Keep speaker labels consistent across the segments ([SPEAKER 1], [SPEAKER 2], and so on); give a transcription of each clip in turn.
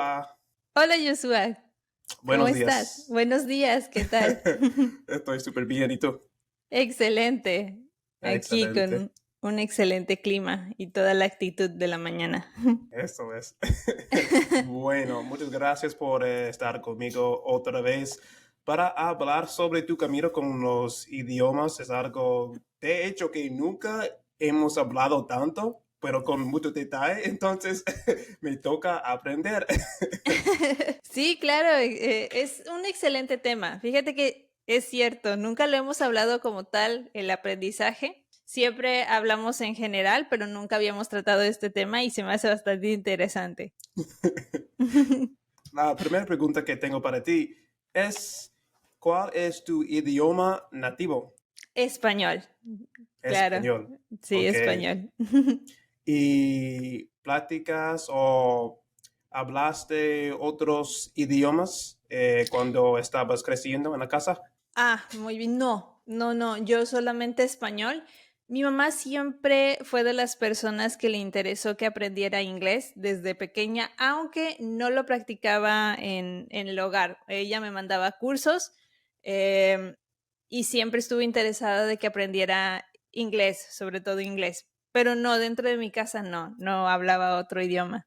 [SPEAKER 1] Hola,
[SPEAKER 2] Hola Joshua, ¿cómo
[SPEAKER 1] buenos
[SPEAKER 2] estás?
[SPEAKER 1] días.
[SPEAKER 2] Buenos días, ¿qué tal?
[SPEAKER 1] Estoy súper bien, ¿y tú?
[SPEAKER 2] Excelente, aquí
[SPEAKER 1] Excelente,
[SPEAKER 2] con un excelente clima y toda la actitud de la mañana.
[SPEAKER 1] eso es. Bueno, muchas gracias por estar conmigo otra vez para hablar sobre tu camino con los idiomas. Es algo, de hecho, que nunca hemos hablado tanto, pero con mucho detalle, entonces me toca aprender.
[SPEAKER 2] Sí, claro, es un excelente tema. Fíjate que es cierto, nunca lo hemos hablado como tal, el aprendizaje. Siempre hablamos en general, pero nunca habíamos tratado este tema y se me hace bastante interesante.
[SPEAKER 1] La primera pregunta que tengo para ti es, ¿cuál es tu idioma nativo?
[SPEAKER 2] Español, claro,
[SPEAKER 1] Español.
[SPEAKER 2] sí,
[SPEAKER 1] Ok.
[SPEAKER 2] español.
[SPEAKER 1] ¿Y pláticas o hablaste otros idiomas cuando estabas creciendo en la casa?
[SPEAKER 2] Ah, muy bien. No, no, no, yo solamente español. Mi mamá siempre fue de las personas que le interesó que aprendiera inglés desde pequeña, aunque no lo practicaba en el hogar. Ella me mandaba cursos em, y siempre estuve interesada de que aprendiera inglés, sobre todo inglés. Pero no, dentro de mi casa no, no hablaba otro idioma.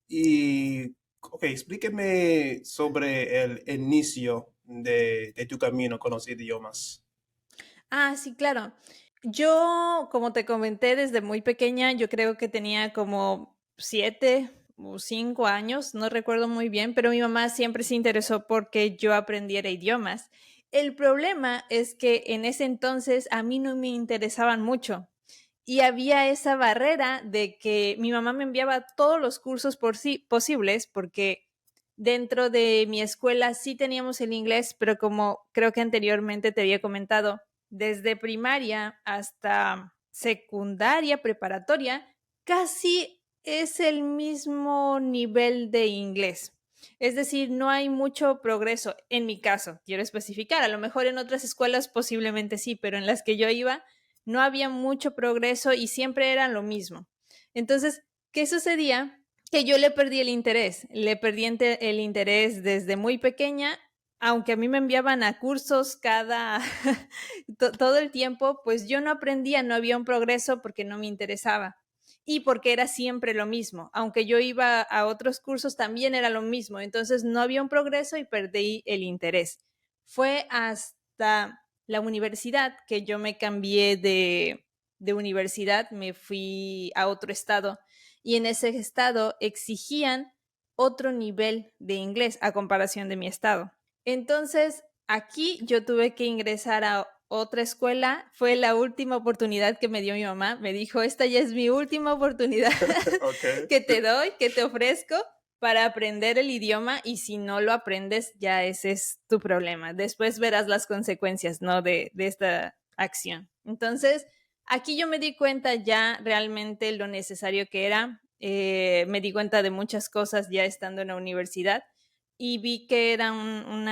[SPEAKER 1] Y, ok, explíqueme sobre el inicio de tu camino con los idiomas.
[SPEAKER 2] Ah, sí, claro. Yo, como te comenté desde muy pequeña, yo creo que tenía como 7 o 5 años, no recuerdo muy bien, pero mi mamá siempre se interesó porque yo aprendiera idiomas. El problema es que en ese entonces a mí no me interesaban mucho y había esa barrera de que mi mamá me enviaba todos los cursos por sí posibles porque dentro de mi escuela sí teníamos el inglés, pero como creo que anteriormente te había comentado, desde primaria hasta secundaria, preparatoria, casi es el mismo nivel de inglés. Es decir, no hay mucho progreso en mi caso, quiero especificar. A lo mejor en otras escuelas posiblemente sí, pero en las que yo iba no había mucho progreso y siempre era lo mismo. Entonces, ¿qué sucedía? Que yo le perdí el interés. Le perdí el interés desde muy pequeña, aunque a mí me enviaban a cursos cada todo el tiempo, pues yo no aprendía, no había un progreso porque no me interesaba y porque era siempre lo mismo. Aunque yo iba a otros cursos, también era lo mismo. Entonces no había un progreso y perdí el interés. Fue hasta la universidad que yo me cambié de universidad, me fui a otro estado y en ese estado exigían otro nivel de inglés a comparación de mi estado. Entonces, aquí yo tuve que ingresar a otra escuela. Fue la última oportunidad que me dio mi mamá. Me dijo, esta ya es mi última oportunidad
[SPEAKER 1] Ok.
[SPEAKER 2] que te doy, que te ofrezco para aprender el idioma y si no lo aprendes, ya ese es tu problema. Después verás las consecuencias, ¿no? De esta acción. Entonces, aquí yo me di cuenta ya realmente lo necesario que era. Me di cuenta de muchas cosas ya estando en la universidad y vi que era un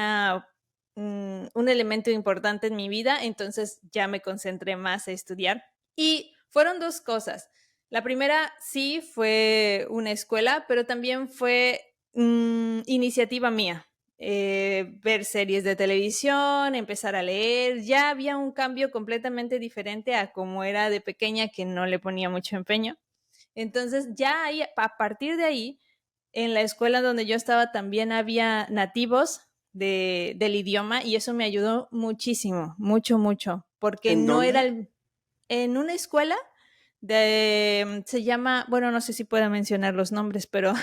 [SPEAKER 2] elemento importante en mi vida, entonces ya me concentré más a estudiar. Y fueron dos cosas. La primera sí fue una escuela, pero también fue iniciativa mía. Ver series de televisión, empezar a leer, ya había un cambio completamente diferente a como era de pequeña que no le ponía mucho empeño. Entonces ya ahí, a partir de ahí, en la escuela donde yo estaba también había nativos del idioma y eso me ayudó muchísimo, mucho, mucho, porque
[SPEAKER 1] ¿En
[SPEAKER 2] no era
[SPEAKER 1] dónde?
[SPEAKER 2] en una escuela se llama, bueno, no sé si puedo mencionar los nombres, pero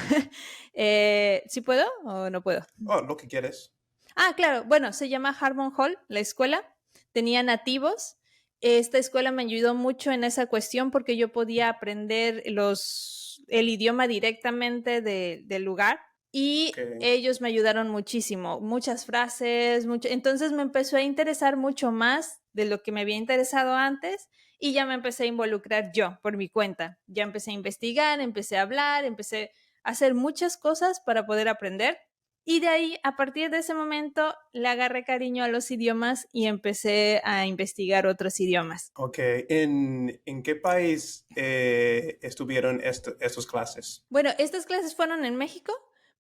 [SPEAKER 2] ¿sí puedo o no puedo?
[SPEAKER 1] Oh, lo que quieres.
[SPEAKER 2] Ah, claro, bueno, se llama Harmon Hall, la escuela, tenía nativos. Esta escuela me ayudó mucho en esa cuestión porque yo podía aprender el idioma directamente del lugar
[SPEAKER 1] Ok.
[SPEAKER 2] y ellos me ayudaron muchísimo, muchas frases, mucho. Entonces me empezó a interesar mucho más de lo que me había interesado antes y ya me empecé a involucrar yo por mi cuenta. Ya empecé a investigar, empecé a hablar, empecé a hacer muchas cosas para poder aprender y de ahí, a partir de ese momento, le agarré cariño a los idiomas y empecé a investigar otros idiomas.
[SPEAKER 1] Ok. ¿En qué país estuvieron estos clases?
[SPEAKER 2] Bueno, estas clases fueron en México,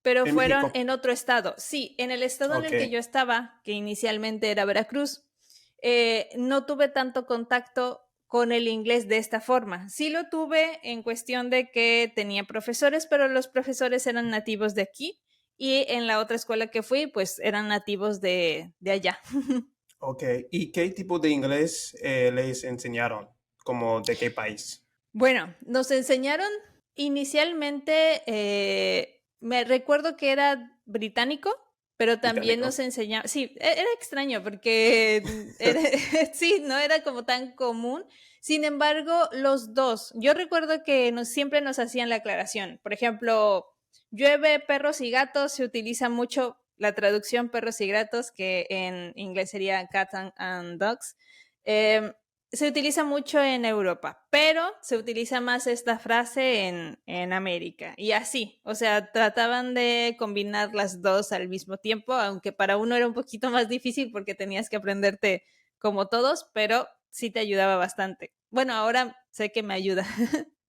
[SPEAKER 2] pero
[SPEAKER 1] En
[SPEAKER 2] fueron
[SPEAKER 1] México.
[SPEAKER 2] en otro estado. Sí, en el estado en
[SPEAKER 1] Ok.
[SPEAKER 2] el que yo estaba, que inicialmente era Veracruz, no tuve tanto contacto con el inglés de esta forma. Sí lo tuve en cuestión de que tenía profesores, pero los profesores eran nativos de aquí y en la otra escuela que fui, pues eran nativos de allá.
[SPEAKER 1] Ok. ¿Y qué tipo de inglés les enseñaron? ¿Como de qué país?
[SPEAKER 2] Bueno, nos enseñaron inicialmente, me recuerdo que era británico, pero también nos
[SPEAKER 1] Británico.
[SPEAKER 2] enseñaba, sí, era extraño porque sí, no era como tan común. Sin embargo, los dos, yo recuerdo que siempre nos hacían la aclaración. Por ejemplo, llueve, perros y gatos, se utiliza mucho la traducción perros y gatos, que en inglés sería cats and dogs. Em, Se utiliza mucho en Europa, pero se utiliza más esta frase en América. Y así, o sea, trataban de combinar las dos al mismo tiempo, aunque para uno era un poquito más difícil porque tenías que aprenderte como todos, pero sí te ayudaba bastante. Bueno, ahora sé que me ayuda.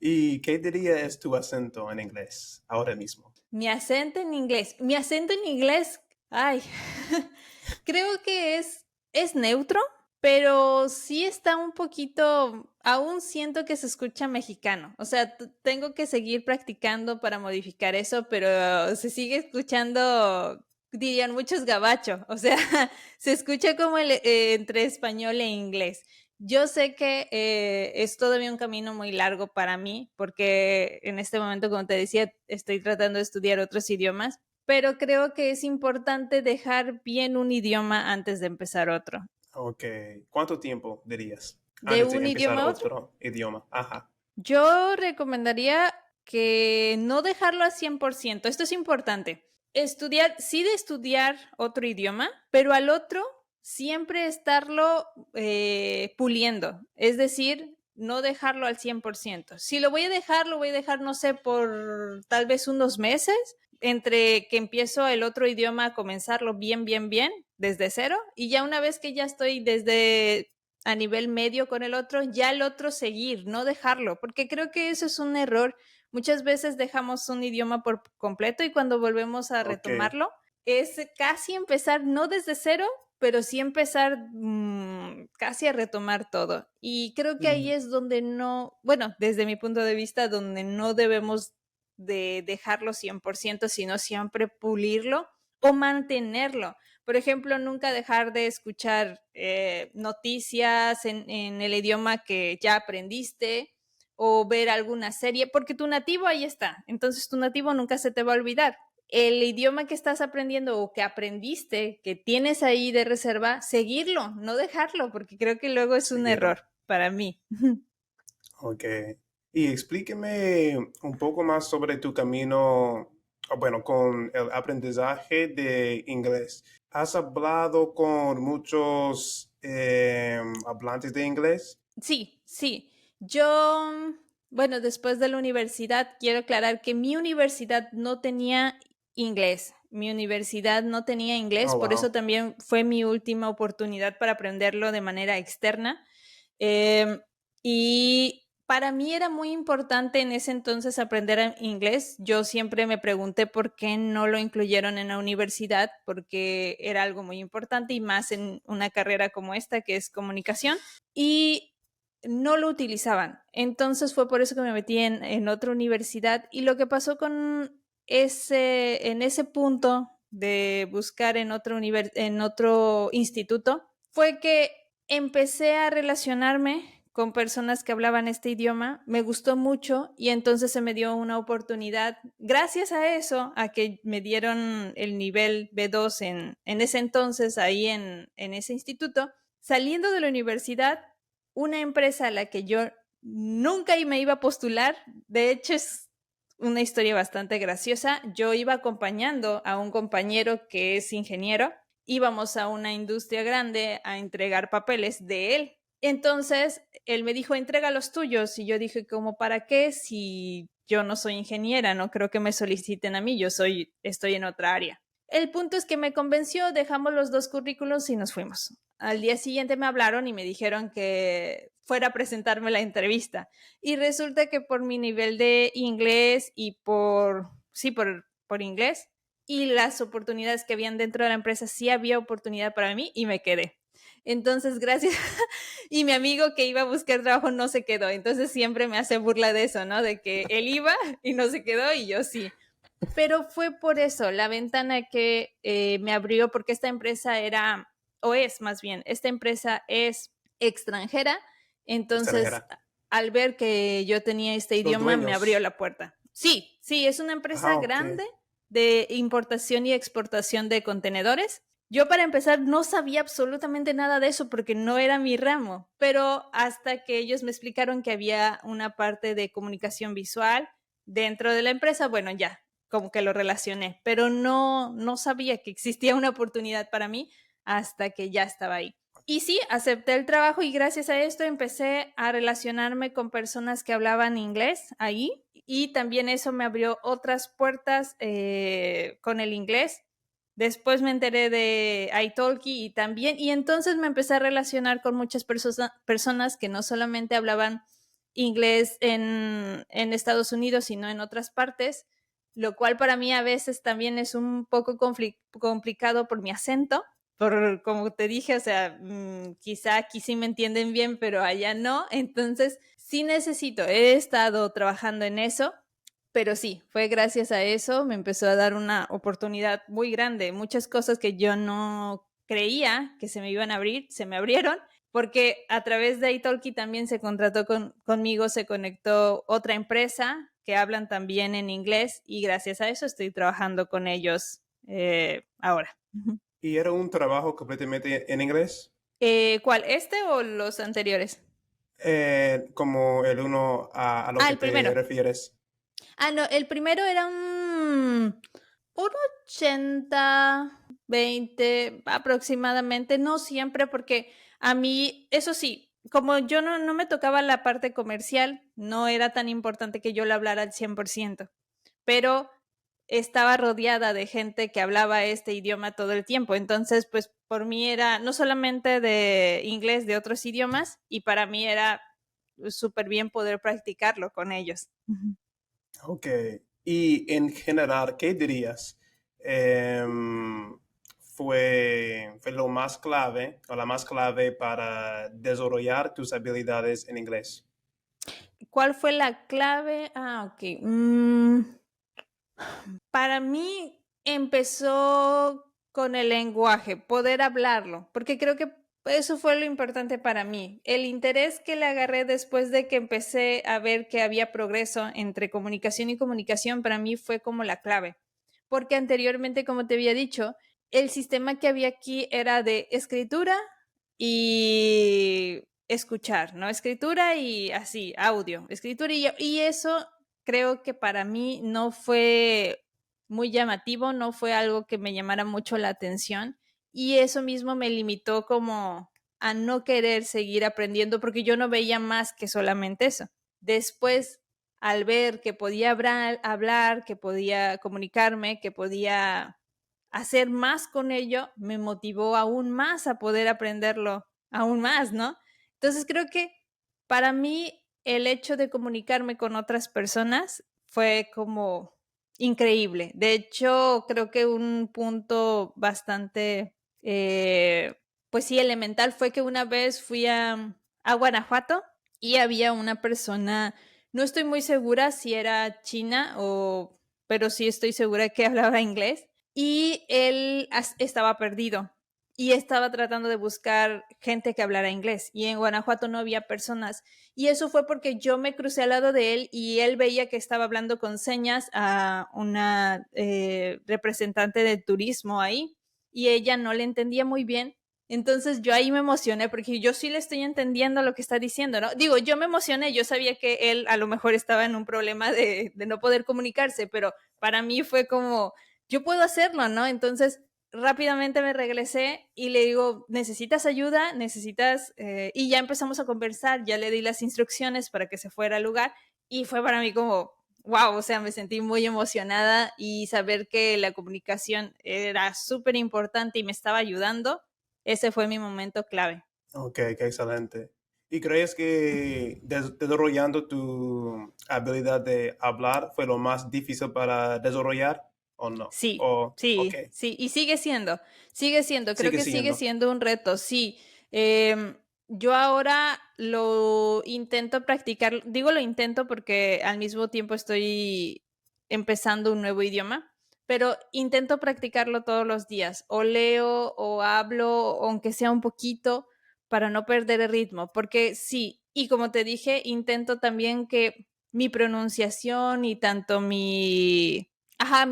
[SPEAKER 1] ¿Y qué diría es tu acento en inglés ahora mismo?
[SPEAKER 2] Mi acento en inglés, ay, creo que es neutro, pero sí está un poquito, aún siento que se escucha mexicano. O sea, tengo que seguir practicando para modificar eso, pero se sigue escuchando, dirían muchos gabacho. O sea, se escucha como entre español e inglés. Yo sé que es todavía un camino muy largo para mí, porque en este momento, como te decía, estoy tratando de estudiar otros idiomas, pero creo que es importante dejar bien un idioma antes de empezar otro.
[SPEAKER 1] Ok. ¿Cuánto tiempo dirías
[SPEAKER 2] De
[SPEAKER 1] antes de
[SPEAKER 2] un
[SPEAKER 1] empezar
[SPEAKER 2] idioma a otro,
[SPEAKER 1] otro idioma? Ajá.
[SPEAKER 2] yo recomendaría que no dejarlo al 100%. Esto es importante. Estudiar, sí de estudiar otro idioma, pero al otro siempre estarlo puliendo. Es decir, no dejarlo al 100%. Si lo voy a dejar, lo voy a dejar, no sé, por tal vez unos meses, entre que empiezo el otro idioma a comenzarlo bien, bien, bien, desde cero, y ya una vez que ya estoy desde a nivel medio con el otro, ya el otro seguir, no dejarlo, porque creo que eso es un error. Muchas veces dejamos un idioma por completo y cuando volvemos a
[SPEAKER 1] Ok.
[SPEAKER 2] retomarlo es casi empezar, no desde cero, pero sí empezar casi a retomar todo. Y creo que ahí
[SPEAKER 1] Y,
[SPEAKER 2] es donde no, bueno, desde mi punto de vista, donde no debemos de dejarlo 100%, sino siempre pulirlo o mantenerlo. Por ejemplo, nunca dejar de escuchar noticias en el idioma que ya aprendiste o ver alguna serie, porque tu nativo ahí está, entonces tu nativo nunca se te va a olvidar. El idioma que estás aprendiendo o que aprendiste, que tienes ahí de reserva, seguirlo, no dejarlo, porque creo que luego es un
[SPEAKER 1] seguirlo.
[SPEAKER 2] error para mí.
[SPEAKER 1] Ok. Y explíqueme un poco más sobre tu camino, bueno, con el aprendizaje de inglés. ¿Has hablado con muchos hablantes de inglés?
[SPEAKER 2] Sí, sí. Yo, bueno, después de la universidad, quiero aclarar que mi universidad no tenía inglés. Mi universidad no tenía inglés,
[SPEAKER 1] Oh,
[SPEAKER 2] por eso
[SPEAKER 1] wow.
[SPEAKER 2] también fue mi última oportunidad para aprenderlo de manera externa. Em, y para mí era muy importante en ese entonces aprender inglés. Yo siempre me pregunté por qué no lo incluyeron en la universidad, porque era algo muy importante y más en una carrera como esta, que es comunicación. Y no lo utilizaban. Entonces fue por eso que me metí en otra universidad. Y lo que pasó con en ese punto de buscar en otro instituto fue que empecé a relacionarme con personas que hablaban este idioma, me gustó mucho y entonces se me dio una oportunidad, gracias a eso, a que me dieron el nivel B2 en ese entonces, ahí en ese instituto. Saliendo de la universidad, una empresa a la que yo nunca me iba a postular, de hecho es una historia bastante graciosa, yo iba acompañando a un compañero que es ingeniero, íbamos a una industria grande a entregar papeles de él. Entonces, él me dijo, entrega los tuyos. Y yo dije, ¿cómo para qué? Si yo no soy ingeniera, no creo que me soliciten a mí, estoy en otra área. El punto es que me convenció, dejamos los dos currículos y nos fuimos. Al día siguiente me hablaron y me dijeron que fuera a presentarme la entrevista. Y resulta que por mi nivel de inglés y sí, por inglés, y las oportunidades que habían dentro de la empresa, sí había oportunidad para mí y me quedé. Entonces, gracias. Y mi amigo que iba a buscar trabajo no se quedó. Entonces siempre me hace burla de eso, ¿no? De que él iba y no se quedó y yo sí. Pero fue por eso, la ventana que me abrió, porque esta empresa era, o es más bien, esta empresa es extranjera. Entonces,
[SPEAKER 1] Extranjera.
[SPEAKER 2] al ver que yo tenía este
[SPEAKER 1] Los
[SPEAKER 2] idioma, me abrió
[SPEAKER 1] dueños.
[SPEAKER 2] la puerta. Sí, sí, es una empresa
[SPEAKER 1] Ah, ok.
[SPEAKER 2] grande de importación y exportación de contenedores. Yo para empezar no sabía absolutamente nada de eso porque no era mi ramo, pero hasta que ellos me explicaron que había una parte de comunicación visual dentro de la empresa, bueno, ya, como que lo relacioné, pero no sabía que existía una oportunidad para mí hasta que ya estaba ahí. Y sí, acepté el trabajo y gracias a esto empecé a relacionarme con personas que hablaban inglés ahí y también eso me abrió otras puertas con el inglés. Después me enteré de italki y también, y entonces me empecé a relacionar con muchas personas que no solamente hablaban inglés en Estados Unidos, sino en otras partes, lo cual para mí a veces también es un poco complicado por mi acento, por como te dije, o sea, quizá aquí sí me entienden bien, pero allá no, entonces sí necesito, he estado trabajando en eso, pero sí, fue gracias a eso, me empezó a dar una oportunidad muy grande, muchas cosas que yo no creía que se me iban a abrir, se me abrieron, porque a través de Italki también se contrató conmigo, se conectó otra empresa que hablan también en inglés y gracias a eso estoy trabajando con ellos ahora.
[SPEAKER 1] ¿Y era un trabajo completamente en inglés?
[SPEAKER 2] ¿Cuál? ¿Este o los anteriores?
[SPEAKER 1] Como el uno a lo
[SPEAKER 2] Ah,
[SPEAKER 1] que
[SPEAKER 2] el
[SPEAKER 1] te
[SPEAKER 2] primero.
[SPEAKER 1] refieres.
[SPEAKER 2] Ah, no, el primero era un 80-20 aproximadamente, no siempre, porque a mí, eso sí, como yo no me tocaba la parte comercial, no era tan importante que yo le hablara al 100%, pero estaba rodeada de gente que hablaba este idioma todo el tiempo, entonces pues por mí era no solamente de inglés, de otros idiomas, y para mí era súper bien poder practicarlo con ellos.
[SPEAKER 1] Ok. Y en general, ¿qué dirías? Fue lo más clave o la más clave para desarrollar tus habilidades en inglés.
[SPEAKER 2] ¿Cuál fue la clave? Ah, ok. Para mí empezó con el lenguaje, poder hablarlo, porque creo que eso fue lo importante para mí. El interés que le agarré después de que empecé a ver que había progreso entre comunicación y comunicación, para mí fue como la clave. Porque anteriormente, como te había dicho, el sistema que había aquí era de escritura y escuchar, ¿no? Escritura y así, audio, escritura y eso creo que para mí no fue muy llamativo, no fue algo que me llamara mucho la atención y eso mismo me limitó como a no querer seguir aprendiendo porque yo no veía más que solamente eso. Después, al ver que podía hablar, que podía comunicarme, que podía hacer más con ello, me motivó aún más a poder aprenderlo aún más, ¿no? Entonces creo que para mí el hecho de comunicarme con otras personas fue como increíble. De hecho, creo que un punto bastante, pues sí, elemental fue que una vez fui a Guanajuato y había una persona, no estoy muy segura si era china o, pero sí estoy segura que hablaba inglés y él estaba perdido y estaba tratando de buscar gente que hablara inglés y en Guanajuato no había personas y eso fue porque yo me crucé al lado de él y él veía que estaba hablando con señas a una representante de turismo ahí y ella no le entendía muy bien. Entonces yo ahí me emocioné porque yo sí le estoy entendiendo lo que está diciendo, ¿no? Digo, yo me emocioné, yo sabía que él a lo mejor estaba en un problema de no poder comunicarse, pero para mí fue como, yo puedo hacerlo, ¿no? Entonces rápidamente me regresé y le digo, ¿necesitas ayuda? ¿Necesitas? Y ya empezamos a conversar, ya le di las instrucciones para que se fuera al lugar y fue para mí como, wow, o sea, me sentí muy emocionada y saber que la comunicación era súper importante y me estaba ayudando, ese fue mi momento clave.
[SPEAKER 1] Ok, qué excelente. ¿Y crees que desarrollando tu habilidad de hablar fue lo más difícil para desarrollar? ¿o no?
[SPEAKER 2] Sí,
[SPEAKER 1] O, ok,
[SPEAKER 2] sí, y creo
[SPEAKER 1] sigue
[SPEAKER 2] que sigue
[SPEAKER 1] siendo.
[SPEAKER 2] siendo un reto, sí. Em, yo ahora lo intento practicar, digo lo intento porque al mismo tiempo estoy empezando un nuevo idioma, pero intento practicarlo todos los días, o leo o hablo, aunque sea un poquito, para no perder el ritmo, porque sí, y como te dije, intento también que mi pronunciación y tanto mi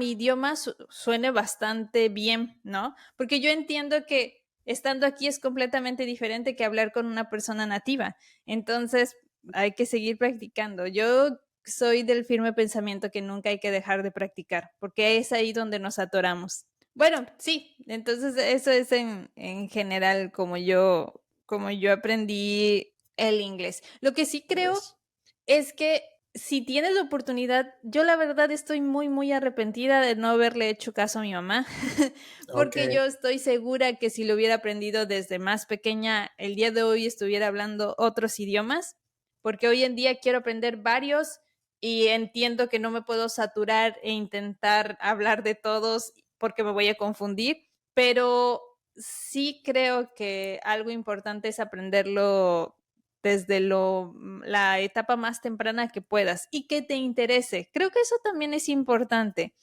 [SPEAKER 2] idioma suene bastante bien, ¿no? Porque yo entiendo que estando aquí es completamente diferente que hablar con una persona nativa. Entonces, hay que seguir practicando. Yo soy del firme pensamiento que nunca hay que dejar de practicar, porque es ahí donde nos atoramos. Bueno, sí, entonces eso es en general como yo aprendí el inglés. Lo que sí creo
[SPEAKER 1] ¿Ves?
[SPEAKER 2] es que si tienes la oportunidad, yo la verdad estoy muy, muy arrepentida de no haberle hecho caso a mi mamá,
[SPEAKER 1] Ok,
[SPEAKER 2] porque yo estoy segura que si lo hubiera aprendido desde más pequeña, el día de hoy estuviera hablando otros idiomas, porque hoy en día quiero aprender varios y entiendo que no me puedo saturar e intentar hablar de todos porque me voy a confundir, pero sí creo que algo importante es aprenderlo desde la etapa más temprana que puedas y que te interese. Creo que eso también es importante.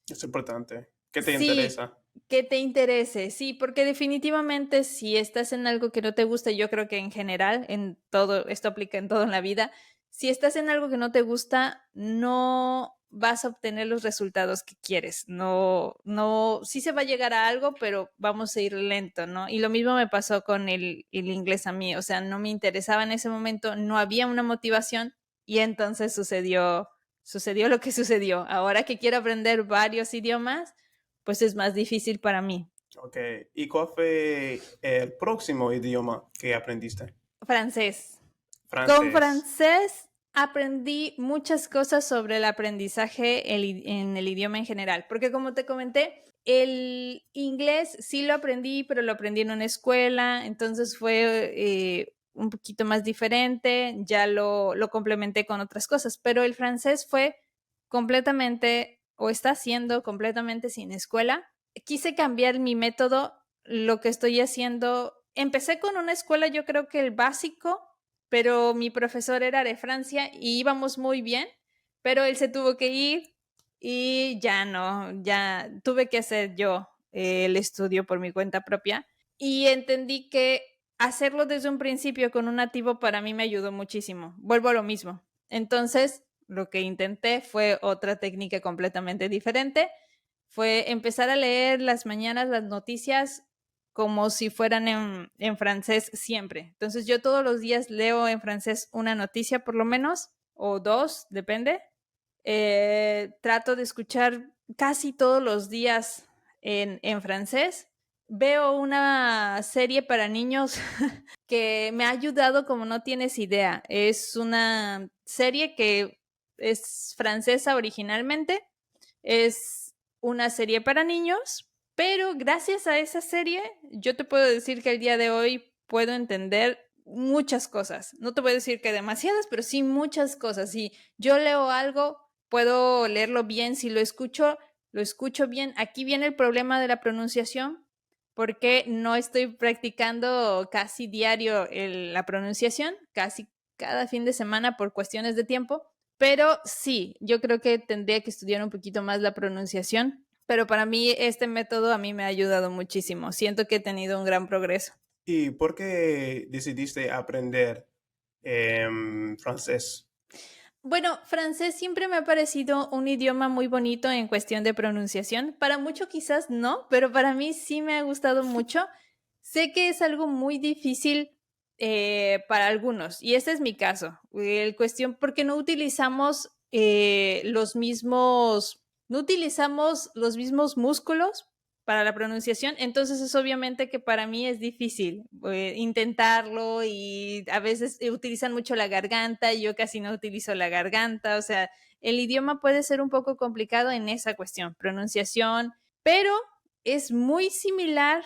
[SPEAKER 1] es importante. ¿Qué te
[SPEAKER 2] Sí,
[SPEAKER 1] interesa?
[SPEAKER 2] que te interese, sí, porque definitivamente si estás en algo que no te gusta, yo creo que en general, en todo, esto aplica en todo en la vida, si estás en algo que no te gusta, no vas a obtener los resultados que quieres. No, no, sí se va a llegar a algo, pero vamos a ir lento, ¿no? Y lo mismo me pasó con el inglés a mí, o sea, no me interesaba en ese momento, no había una motivación y entonces sucedió lo que sucedió. Ahora que quiero aprender varios idiomas, pues es más difícil para mí.
[SPEAKER 1] Ok, ¿y cuál fue el próximo idioma que aprendiste?
[SPEAKER 2] Francés. Con
[SPEAKER 1] Francés.
[SPEAKER 2] francés aprendí muchas cosas sobre el aprendizaje en el idioma en general, porque como te comenté, el inglés sí lo aprendí, pero lo aprendí en una escuela, entonces fue un poquito más diferente, ya lo complementé con otras cosas, pero el francés fue completamente, o está siendo completamente sin escuela. Quise cambiar mi método, lo que estoy haciendo. Empecé con una escuela, yo creo que el básico, pero mi profesor era de Francia y íbamos muy bien, pero él se tuvo que ir y ya no, ya tuve que hacer yo el estudio por mi cuenta propia y entendí que hacerlo desde un principio con un nativo para mí me ayudó muchísimo. Vuelvo a lo mismo. Entonces, lo que intenté fue otra técnica completamente diferente. Fue empezar a leer las mañanas las noticias como si fueran en francés siempre. Entonces yo todos los días leo en francés una noticia por lo menos, o dos, depende. Trato de escuchar casi todos los días en francés. Veo una serie para niños que me ha ayudado como no tienes idea. Es una serie que es francesa originalmente. Es una serie para niños, pero gracias a esa serie yo te puedo decir que el día de hoy puedo entender muchas cosas. No te voy a decir que demasiadas, pero sí muchas cosas. Si yo leo algo, puedo leerlo bien. Si lo escucho bien. Aquí viene el problema de la pronunciación, porque no estoy practicando casi diario la pronunciación, casi cada fin de semana por cuestiones de tiempo, pero sí, yo creo que tendría que estudiar un poquito más la pronunciación, pero para mí este método a mí me ha ayudado muchísimo. Siento que he tenido un gran progreso.
[SPEAKER 1] ¿Y por qué decidiste aprender francés?
[SPEAKER 2] Bueno, francés siempre me ha parecido un idioma muy bonito en cuestión de pronunciación. Para muchos quizás no, pero para mí sí me ha gustado mucho. Sé que es algo muy difícil para algunos, y este es mi caso. El cuestión, porque no utilizamos no utilizamos los mismos músculos para la pronunciación, entonces es obviamente que para mí es difícil intentarlo y a veces utilizan mucho la garganta y yo casi no utilizo la garganta, o sea, el idioma puede ser un poco complicado en esa cuestión, pronunciación, pero es muy similar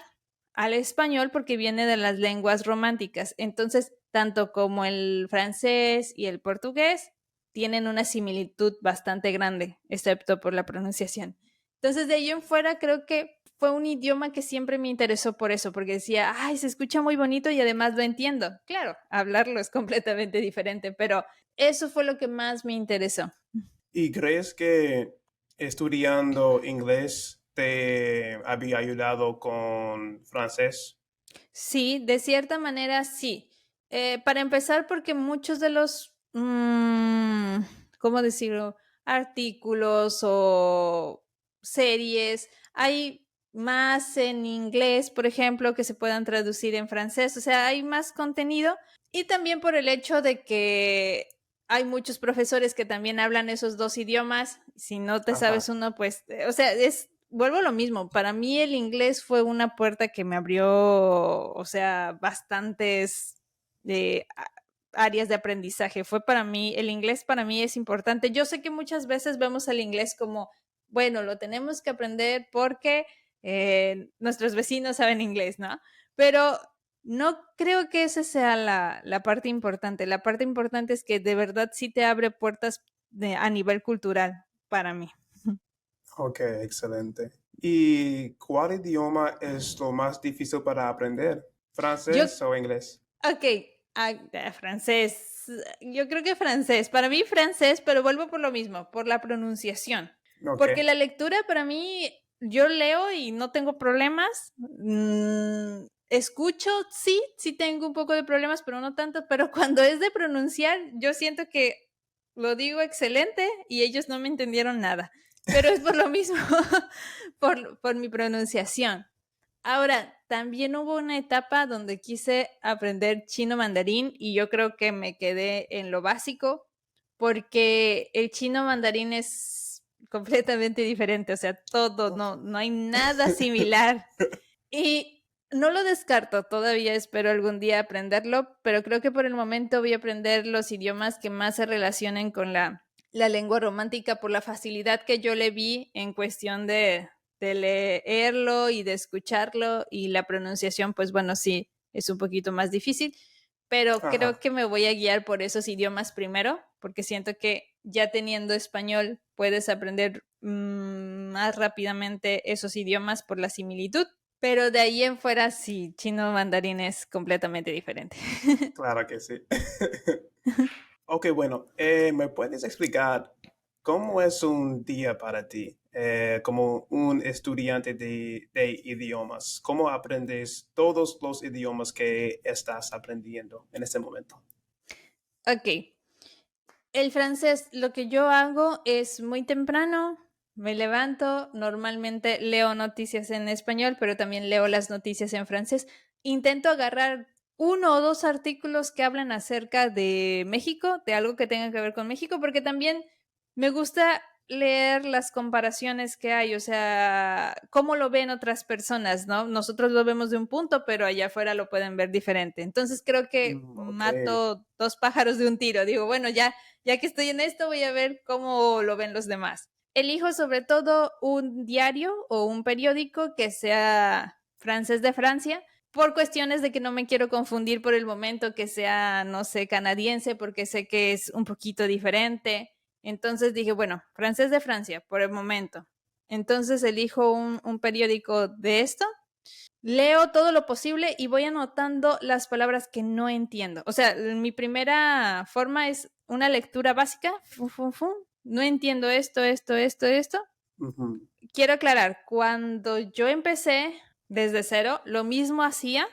[SPEAKER 2] al español porque viene de las lenguas románticas, entonces tanto como el francés y el portugués tienen una similitud bastante grande, excepto por la pronunciación. Entonces, de ahí en fuera, creo que fue un idioma que siempre me interesó por eso, porque decía, ay, se escucha muy bonito y además lo entiendo. Claro, hablarlo es completamente diferente, pero eso fue lo que más me interesó.
[SPEAKER 1] ¿Y crees que estudiando inglés te había ayudado con francés?
[SPEAKER 2] Sí, de cierta manera sí. Para empezar, porque muchos de los, ¿cómo decirlo? Artículos o series, hay más en inglés, por ejemplo, que se puedan traducir en francés, o sea, hay más contenido y también por el hecho de que hay muchos profesores que también hablan esos dos idiomas, si no te sabes
[SPEAKER 1] Ajá.
[SPEAKER 2] uno, pues, o sea, vuelvo a lo mismo, para mí el inglés fue una puerta que me abrió, o sea, bastantes eh, áreas de aprendizaje. Fue para mí, el inglés para mí es importante. Yo sé que muchas veces vemos al inglés como, bueno, lo tenemos que aprender porque nuestros vecinos saben inglés, ¿no? Pero no creo que esa sea la parte importante. La parte importante es que de verdad sí te abre puertas a nivel cultural para mí.
[SPEAKER 1] Ok, excelente. ¿Y cuál idioma es lo más difícil para aprender?
[SPEAKER 2] Yo,
[SPEAKER 1] ¿Francés o inglés?
[SPEAKER 2] ok, francés. Yo creo que francés. Para mí francés, pero vuelvo por lo mismo, por la pronunciación.
[SPEAKER 1] Ok.
[SPEAKER 2] Porque la lectura para mí, yo leo y no tengo problemas. Escucho, sí, sí tengo un poco de problemas, pero no tanto. Pero cuando es de pronunciar, yo siento que lo digo excelente y ellos no me entendieron nada. Pero es por lo mismo, por mi pronunciación. Ahora, también hubo una etapa donde quise aprender chino mandarín y yo creo que me quedé en lo básico porque el chino mandarín es completamente diferente, o sea, todo, no hay nada similar. Y no lo descarto, todavía espero algún día aprenderlo, pero creo que por el momento voy a aprender los idiomas que más se relacionen con la lengua romántica por la facilidad que yo le vi en cuestión de leerlo y de escucharlo y la pronunciación, pues bueno, sí, es un poquito más difícil, pero creo
[SPEAKER 1] Ajá.
[SPEAKER 2] que me voy a guiar por esos idiomas primero, porque siento que ya teniendo español puedes aprender más rápidamente esos idiomas por la similitud. Pero de ahí en fuera, sí, chino mandarín es completamente diferente.
[SPEAKER 1] Claro que sí. Ok, bueno, ¿me puedes explicar cómo es un día para ti como un estudiante de idiomas? ¿Cómo aprendes todos los idiomas que estás aprendiendo en este momento?
[SPEAKER 2] Ok, el francés, lo que yo hago es muy temprano, me levanto, normalmente leo noticias en español, pero también leo las noticias en francés. Intento agarrar uno o dos artículos que hablan acerca de México, de algo que tenga que ver con México, porque también me gusta leer las comparaciones que hay, o sea, cómo lo ven otras personas, ¿no? Nosotros lo vemos de un punto, pero allá afuera lo pueden ver diferente. Entonces creo que
[SPEAKER 1] Ok,
[SPEAKER 2] mato dos pájaros de un tiro. Digo, bueno, ya que estoy en esto, voy a ver cómo lo ven los demás. Elijo sobre todo un diario o un periódico que sea francés de Francia, por cuestiones de que no me quiero confundir por el momento, que sea, no sé, canadiense, porque sé que es un poquito diferente. Entonces dije, bueno, francés de Francia, por el momento. Entonces elijo un periódico de esto, leo todo lo posible y voy anotando las palabras que no entiendo. O sea, mi primera forma es una lectura básica. No entiendo esto.
[SPEAKER 1] ujú,
[SPEAKER 2] Quiero aclarar, cuando yo empecé desde cero, lo mismo hacía.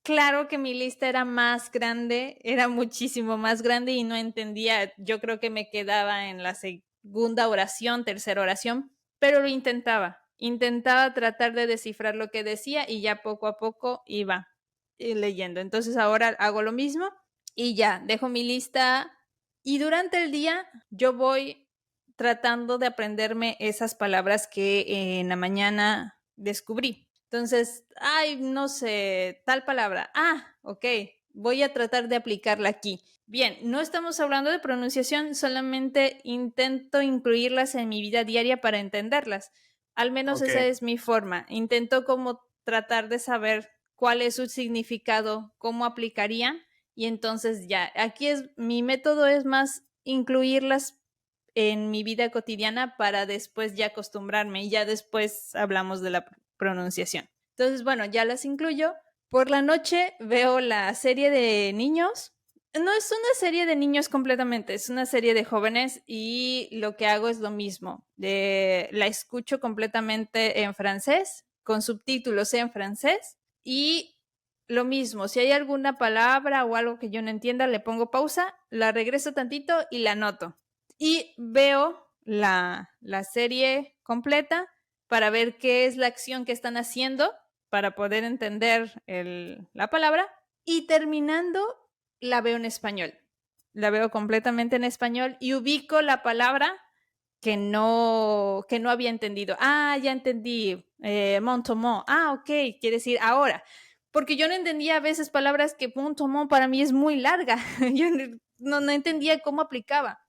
[SPEAKER 2] Claro que mi lista era más grande, era muchísimo más grande y no entendía. Yo creo que me quedaba en la segunda oración, tercera oración, pero lo intentaba. Intentaba tratar de descifrar lo que decía y ya poco a poco iba leyendo. Entonces ahora hago lo mismo y ya, dejo mi lista y durante el día yo voy tratando de aprenderme esas palabras que en la mañana descubrí. Entonces, ay, no sé, tal palabra. Ah, ok, voy a tratar de aplicarla aquí. Bien, no estamos hablando de pronunciación, solamente intento incluirlas en mi vida diaria para entenderlas. Al menos
[SPEAKER 1] ok,
[SPEAKER 2] esa es mi forma. Intento como tratar de saber cuál es su significado, cómo aplicaría y entonces ya, aquí es mi método es más incluirlas en mi vida cotidiana para después ya acostumbrarme y ya después hablamos de la pronunciación. Entonces, bueno, ya las incluyo. Por la noche veo la serie de niños. No es una serie de niños completamente, es una serie de jóvenes y lo que hago es lo mismo. La escucho completamente en francés, con subtítulos en francés y lo mismo, si hay alguna palabra o algo que yo no entienda, le pongo pausa, la regreso tantito y la anoto. Y veo la serie completa para ver qué es la acción que están haciendo para poder entender la palabra. Y terminando, la veo en español. La veo completamente en español y ubico la palabra que no había entendido. Ah, ya entendí. Montomont. Ah, ok, quiere decir ahora. Porque yo no entendía a veces palabras que Montomont para mí es muy larga. Yo no entendía cómo aplicaba.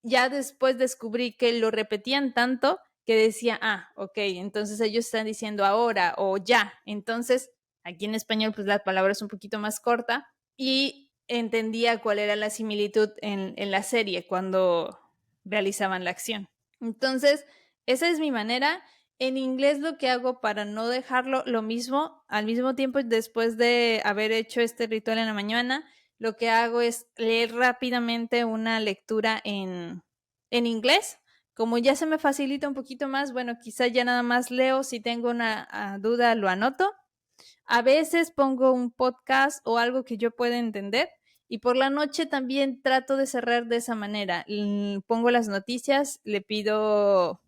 [SPEAKER 2] Ya después descubrí que lo repetían tanto que decía, ah, ok, entonces ellos están diciendo ahora o ya. Entonces, aquí en español, pues la palabra es un poquito más corta y entendía cuál era la similitud en la serie cuando realizaban la acción. Entonces, esa es mi manera. En inglés lo que hago para no dejarlo lo mismo, al mismo tiempo después de haber hecho este ritual en la mañana, lo que hago es leer rápidamente una lectura en inglés. Como ya se me facilita un poquito más, bueno, quizá ya nada más leo, si tengo una duda lo anoto. A veces pongo un podcast o algo que yo pueda entender y por la noche también trato de cerrar de esa manera. Pongo las noticias, le pido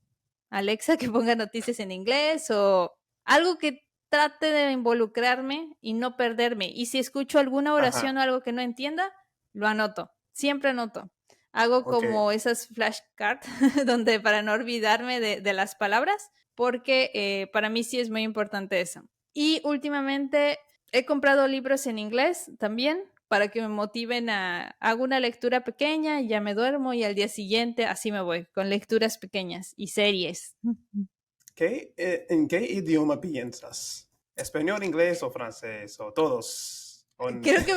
[SPEAKER 2] a Alexa que ponga noticias en inglés o algo que trate de involucrarme y no perderme. Y si escucho alguna oración
[SPEAKER 1] Ajá,
[SPEAKER 2] o algo que no entienda, lo anoto. Siempre anoto. Hago
[SPEAKER 1] ok.
[SPEAKER 2] como esas flashcards donde para no olvidarme de las palabras, porque para mí sí es muy importante eso. Y últimamente he comprado libros en inglés también para que me motiven hago una lectura pequeña, ya me duermo y al día siguiente así me voy, con lecturas pequeñas y series.
[SPEAKER 1] ¿En qué idioma piensas? ¿Español, inglés o francés? ¿O todos?
[SPEAKER 2] Creo que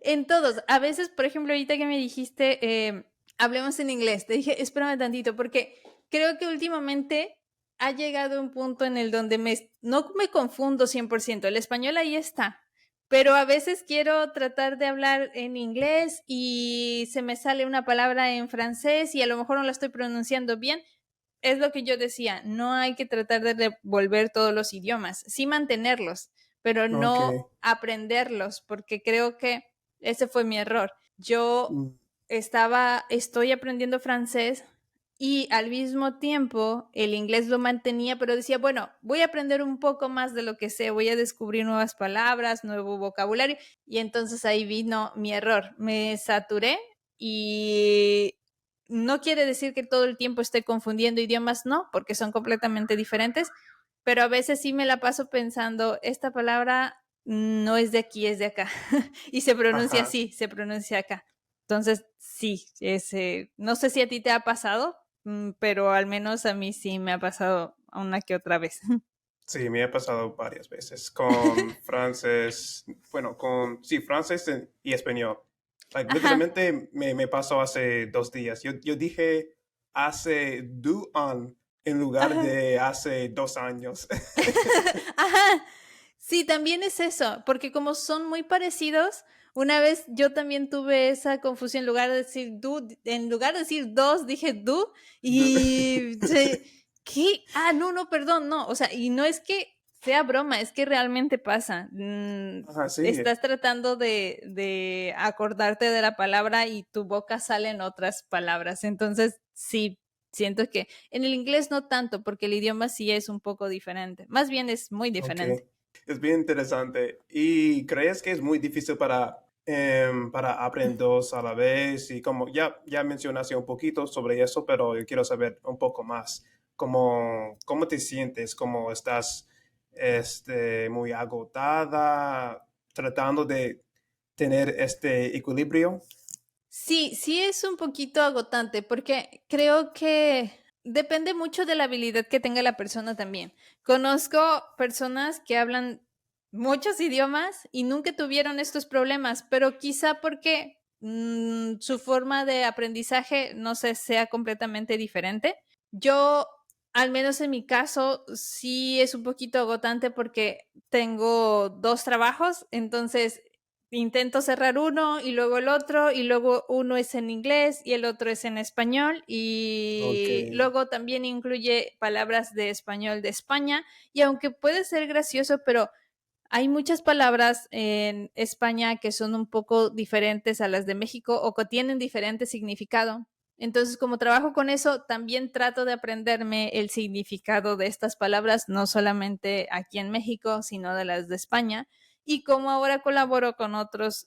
[SPEAKER 2] en todos. A veces, por ejemplo, ahorita que me dijiste, hablemos en inglés, te dije, espérame tantito, porque creo que últimamente ha llegado un punto en el donde no me confundo 100%. El español ahí está, pero a veces quiero tratar de hablar en inglés y se me sale una palabra en francés y a lo mejor no la estoy pronunciando bien. Es lo que yo decía, no hay que tratar de devolver todos los idiomas, sí mantenerlos, pero
[SPEAKER 1] Ok.
[SPEAKER 2] no aprenderlos, porque creo que ese fue mi error. Yo
[SPEAKER 1] Mm,
[SPEAKER 2] estoy aprendiendo francés y al mismo tiempo el inglés lo mantenía, pero decía, bueno, voy a aprender un poco más de lo que sé, voy a descubrir nuevas palabras, nuevo vocabulario, y entonces ahí vino mi error. Me saturé y no quiere decir que todo el tiempo esté confundiendo idiomas, no, porque son completamente diferentes, pero a veces sí me la paso pensando, esta palabra no es de aquí, es de acá, y se pronuncia
[SPEAKER 1] Ajá.
[SPEAKER 2] así, se pronuncia acá. Entonces, sí, no sé si a ti te ha pasado, pero al menos a mí sí me ha pasado una que otra vez.
[SPEAKER 1] Sí, me ha pasado varias veces con francés, bueno, sí, francés y español. Like,
[SPEAKER 2] Ajá.
[SPEAKER 1] literalmente me pasó hace 2 días. Yo dije hace 2 años en lugar
[SPEAKER 2] Ajá.
[SPEAKER 1] de hace 2 años.
[SPEAKER 2] Ajá. Sí, también es eso, porque como son muy parecidos, una vez yo también tuve esa confusión, en lugar de decir dos, dije du, y ¿qué? Ah, no, no, perdón, no, o sea, y no es que sea broma, es que realmente pasa.
[SPEAKER 1] Ajá, sí,
[SPEAKER 2] Estás tratando de acordarte de la palabra y tu boca sale en otras palabras, entonces sí, siento que en el inglés no tanto, porque el idioma sí es un poco diferente, más bien es muy
[SPEAKER 1] ok.
[SPEAKER 2] diferente.
[SPEAKER 1] Es bien interesante. ¿Y crees que es muy difícil para aprender dos a la vez? Y como ya mencionaste un poquito sobre eso, pero yo quiero saber un poco más. ¿Cómo te sientes? ¿Cómo estás muy agotada, tratando de tener este equilibrio?
[SPEAKER 2] Sí, sí es un poquito agotante porque creo que depende mucho de la habilidad que tenga la persona también. Conozco personas que hablan muchos idiomas y nunca tuvieron estos problemas, pero quizá porque su forma de aprendizaje, no sé, sea completamente diferente. Yo, al menos en mi caso, sí es un poquito agotante porque tengo 2 trabajos, entonces intento cerrar uno y luego el otro, y luego uno es en inglés y el otro es en español,
[SPEAKER 1] Ok,
[SPEAKER 2] y luego también incluye palabras de español de España, y aunque puede ser gracioso, pero hay muchas palabras en España que son un poco diferentes a las de México o que tienen diferente significado. Entonces, como trabajo con eso, también trato de aprenderme el significado de estas palabras, no solamente aquí en México, sino de las de España. Y como ahora colaboro con otros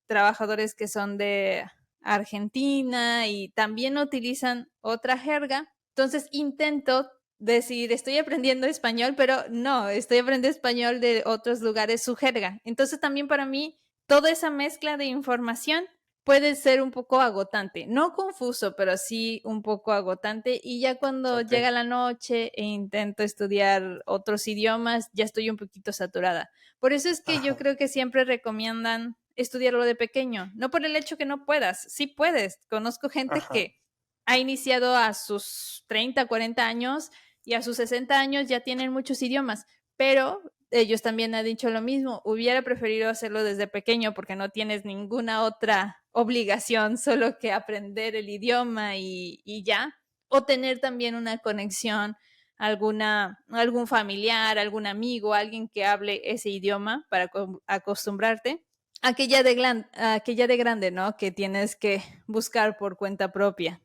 [SPEAKER 2] trabajadores que son de Argentina y también utilizan otra jerga, entonces intento decir, estoy aprendiendo español, pero no, estoy aprendiendo español de otros lugares, su jerga. Entonces también para mí, toda esa mezcla de información puede ser un poco agotante, no confuso, pero sí un poco agotante. Y ya cuando
[SPEAKER 1] ok,
[SPEAKER 2] llega la noche e intento estudiar otros idiomas, ya estoy un poquito saturada. Por eso es que yo
[SPEAKER 1] ajá,
[SPEAKER 2] creo que siempre recomiendan estudiarlo de pequeño, no por el hecho que no puedas, sí puedes. Conozco gente
[SPEAKER 1] ajá.
[SPEAKER 2] que ha iniciado a sus 30, 40 años y a sus 60 años ya tienen muchos idiomas, pero ellos también han dicho lo mismo, hubiera preferido hacerlo desde pequeño porque no tienes ninguna otra obligación, solo que aprender el idioma y ya, o tener también una conexión, algún familiar, algún amigo, alguien que hable ese idioma para acostumbrarte a que ya de grande, ¿no? Que tienes que buscar por cuenta propia.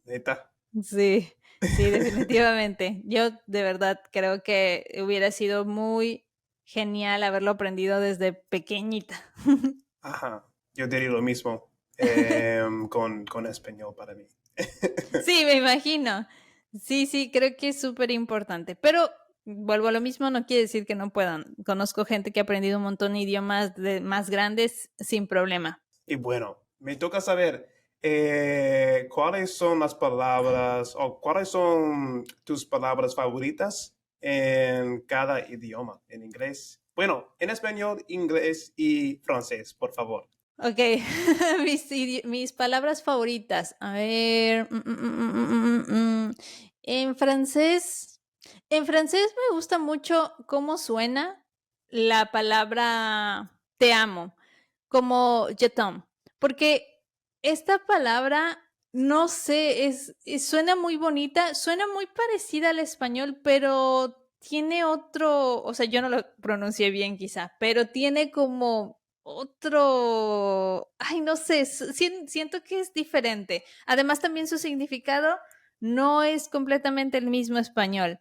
[SPEAKER 1] Neta.
[SPEAKER 2] Sí, sí, definitivamente. Yo de verdad creo que hubiera sido muy genial haberlo aprendido desde pequeñita.
[SPEAKER 1] Ajá, yo diría lo mismo con español para mí.
[SPEAKER 2] Sí, me imagino. Sí, sí, creo que es súper importante. Pero vuelvo a lo mismo, no quiere decir que no puedan. Conozco gente que ha aprendido un montón de idiomas más grandes sin problema.
[SPEAKER 1] Y bueno, me toca saber cuáles son las palabras o cuáles son tus palabras favoritas en cada idioma, en inglés. Bueno, en español, inglés y francés, por favor.
[SPEAKER 2] Ok, mis palabras favoritas. A ver. En francés me gusta mucho cómo suena la palabra te amo, como je t'aime, porque esta palabra, no sé, suena muy bonita, suena muy parecida al español, pero tiene otro, o sea, yo no lo pronuncié bien quizá, pero tiene como otro, ay, no sé, siento que es diferente. Además, también su significado no es completamente el mismo español.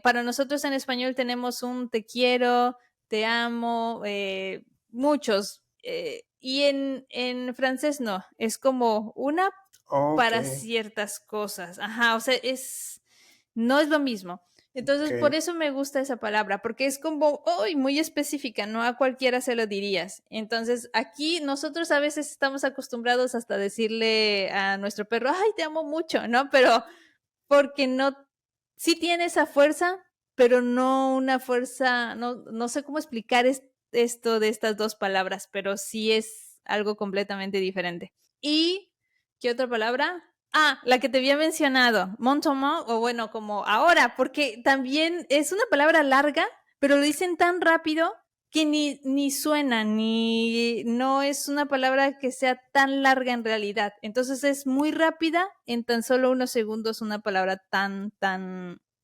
[SPEAKER 2] Para nosotros en español tenemos un te quiero, te amo, muchos. Y en francés no, es como una
[SPEAKER 1] Ok,
[SPEAKER 2] para ciertas cosas. Ajá, o sea, no es lo mismo.
[SPEAKER 1] ok.
[SPEAKER 2] Entonces, por eso me gusta esa palabra, porque es como, ¡ay!, muy específica, no a cualquiera se lo dirías. Entonces, aquí nosotros a veces estamos acostumbrados hasta decirle a nuestro perro, ¡ay, te amo mucho!, ¿no? Pero porque no, sí tiene esa fuerza, pero no una fuerza, no sé cómo explicar esto de estas dos palabras, pero sí es algo completamente diferente. ¿Y qué otra palabra? Ah, la que te había mencionado, montomo, o bueno, como ahora, porque también es una palabra larga, pero lo dicen tan rápido que ni suena, ni no es una palabra que sea tan larga en realidad. Entonces es muy rápida, en tan solo unos segundos una palabra tan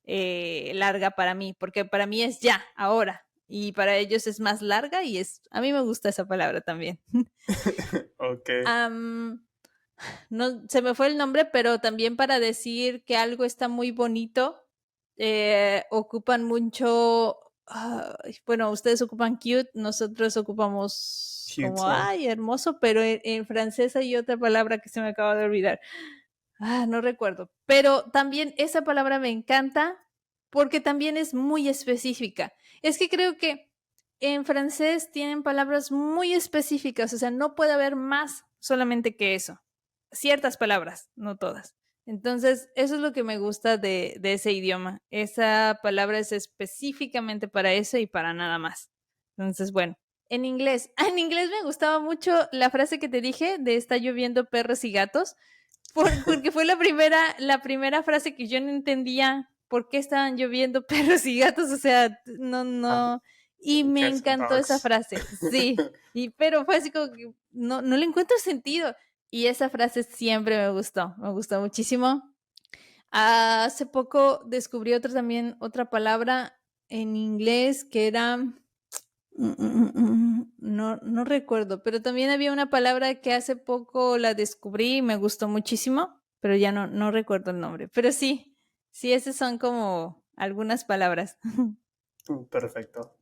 [SPEAKER 2] larga para mí, porque para mí es ya, ahora, y para ellos es más larga y a mí me gusta esa palabra también.
[SPEAKER 1] Ok.
[SPEAKER 2] Am, no, se me fue el nombre, pero también para decir que algo está muy bonito, ocupan mucho, bueno, ustedes ocupan cute, nosotros ocupamos
[SPEAKER 1] Cute,
[SPEAKER 2] como,
[SPEAKER 1] sí.
[SPEAKER 2] ay, hermoso, pero en francés hay otra palabra que se me acaba de olvidar. No recuerdo. Pero también esa palabra me encanta porque también es muy específica. Es que creo que en francés tienen palabras muy específicas, o sea, no puede haber más solamente que eso. Ciertas palabras, no todas. Entonces, eso es lo que me gusta de ese idioma. Esa palabra es específicamente para eso y para nada más. Entonces, bueno. En inglés. En inglés me gustaba mucho la frase que te dije de está lloviendo perros y gatos, porque fue la primera frase que yo no entendía por qué estaban lloviendo perros y gatos, o sea, no,
[SPEAKER 1] Ah,
[SPEAKER 2] no. Y me
[SPEAKER 1] cats and
[SPEAKER 2] encantó esa
[SPEAKER 1] dogs.
[SPEAKER 2] frase, sí. Pero fue así como que no le encuentro sentido. Y esa frase siempre me gustó muchísimo. Hace poco descubrí otra palabra en inglés que era, no recuerdo, pero también había una palabra que hace poco la descubrí y me gustó muchísimo, pero ya no recuerdo el nombre. Pero sí, sí, esas son como algunas palabras.
[SPEAKER 1] Perfecto.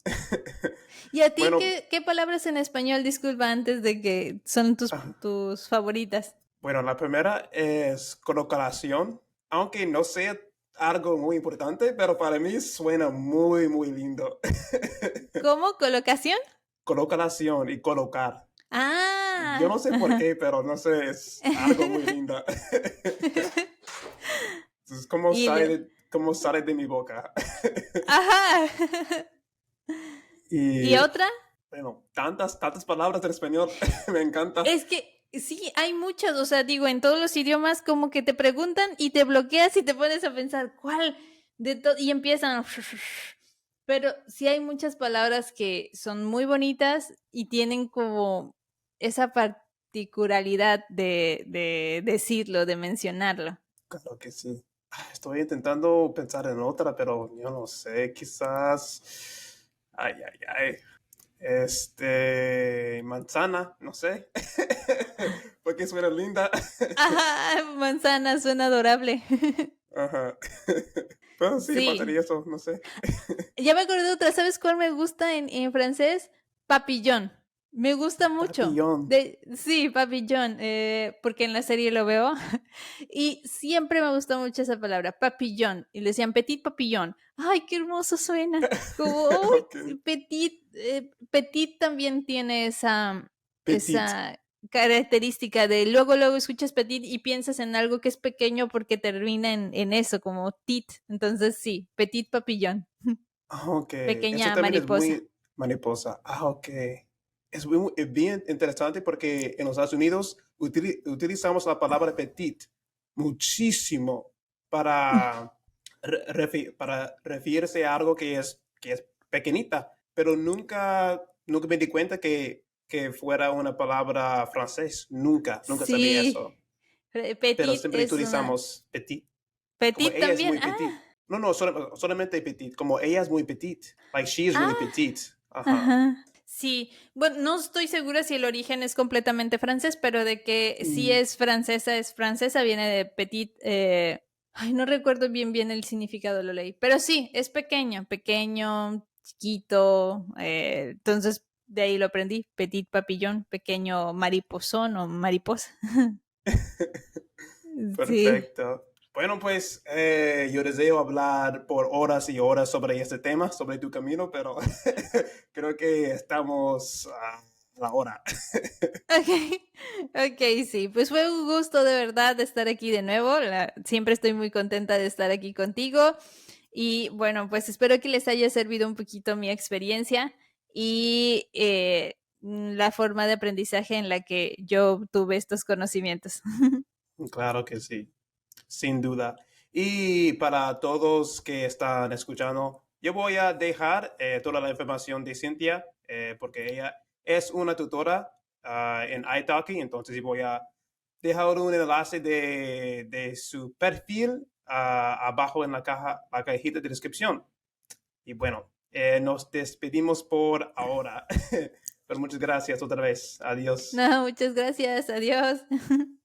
[SPEAKER 2] ¿Y a ti
[SPEAKER 1] Bueno,
[SPEAKER 2] qué palabras en español, disculpa, antes de que son
[SPEAKER 1] ah,
[SPEAKER 2] tus favoritas?
[SPEAKER 1] bueno, la primera es colocación, aunque no sea algo muy importante, pero para mí suena muy, muy lindo.
[SPEAKER 2] ¿Cómo? ¿Colocación?
[SPEAKER 1] Colocación y colocar. Yo
[SPEAKER 2] Ah.
[SPEAKER 1] no sé por qué, pero no sé, es algo muy lindo. Es
[SPEAKER 2] Y le-
[SPEAKER 1] como sale de mi boca.
[SPEAKER 2] Ajá. ¿Y
[SPEAKER 1] Y
[SPEAKER 2] otra?
[SPEAKER 1] bueno, tantas palabras en español, me encanta.
[SPEAKER 2] Es que sí, hay muchas, o sea, digo, en todos los idiomas como que te preguntan y te bloqueas y te pones a pensar, ¿cuál de todo? Y empiezan. Pero sí hay muchas palabras que son muy bonitas y tienen como esa particularidad de decirlo, de mencionarlo.
[SPEAKER 1] Claro que sí. Estoy intentando pensar en otra, pero yo no sé, quizás. Ay, ay, ay. Manzana, no sé. Porque suena linda.
[SPEAKER 2] Ajá, manzana, suena adorable.
[SPEAKER 1] Ajá. Pero sí,
[SPEAKER 2] Sí,
[SPEAKER 1] pasaría eso, no sé.
[SPEAKER 2] ya me acordé de otra, ¿sabes cuál me gusta en francés? Papillón. Me gusta mucho.
[SPEAKER 1] Papillón.
[SPEAKER 2] Sí, papillón, porque en la serie lo veo. Y siempre me gustó mucho esa palabra, papillón. Y le decían petit papillón. ¡Ay, qué hermoso suena! Como,
[SPEAKER 1] Ok.
[SPEAKER 2] ¡uy! Petit. Petit también tiene
[SPEAKER 1] Petit.
[SPEAKER 2] esa característica de luego escuchas petit y piensas en algo que es pequeño porque termina en eso, como tit. Entonces sí, petit papillón.
[SPEAKER 1] Ok. Eso
[SPEAKER 2] Pequeña
[SPEAKER 1] también es
[SPEAKER 2] mariposa.
[SPEAKER 1] muy mariposa. Ok. Es bien interesante porque en los Estados Unidos utilizamos la palabra petit muchísimo para, para referirse a algo que es pequeñita, pero nunca me di cuenta que fuera una palabra francés. Nunca sabía
[SPEAKER 2] Sí,
[SPEAKER 1] eso. Pero
[SPEAKER 2] petit
[SPEAKER 1] siempre
[SPEAKER 2] es una.
[SPEAKER 1] utilizamos petit. Como
[SPEAKER 2] Petit
[SPEAKER 1] ella es
[SPEAKER 2] también.
[SPEAKER 1] muy petit.
[SPEAKER 2] Ah,
[SPEAKER 1] No, no, solamente petit. Como ella es muy petit. Like she is really
[SPEAKER 2] ah,
[SPEAKER 1] petite. Ajá.
[SPEAKER 2] ajá. Sí, bueno, no estoy segura si el origen es completamente francés, pero de que sí
[SPEAKER 1] Mm,
[SPEAKER 2] es francesa, viene de petit. Ay, no recuerdo bien el significado, lo leí. Pero sí, es pequeño, chiquito. Entonces, de ahí lo aprendí. Petit papillón, pequeño mariposón o mariposa. Sí.
[SPEAKER 1] Perfecto. Bueno, pues yo deseo hablar por horas y horas sobre este tema, sobre tu camino, pero creo que estamos a la hora.
[SPEAKER 2] Ok, ok, sí, pues fue un gusto de verdad de estar aquí de nuevo. Siempre estoy muy contenta de estar aquí contigo. Y bueno, pues espero que les haya servido un poquito mi experiencia y la forma de aprendizaje en la que yo tuve estos conocimientos.
[SPEAKER 1] Claro que sí, sin duda. Y para todos que están escuchando, yo voy a dejar toda la información de Cynthia, porque ella es una tutora en italki, entonces yo voy a dejar un enlace de su perfil abajo en la cajita de descripción. Y bueno, nos despedimos por ahora. Pero muchas gracias otra vez. Adiós.
[SPEAKER 2] No, muchas gracias, adiós.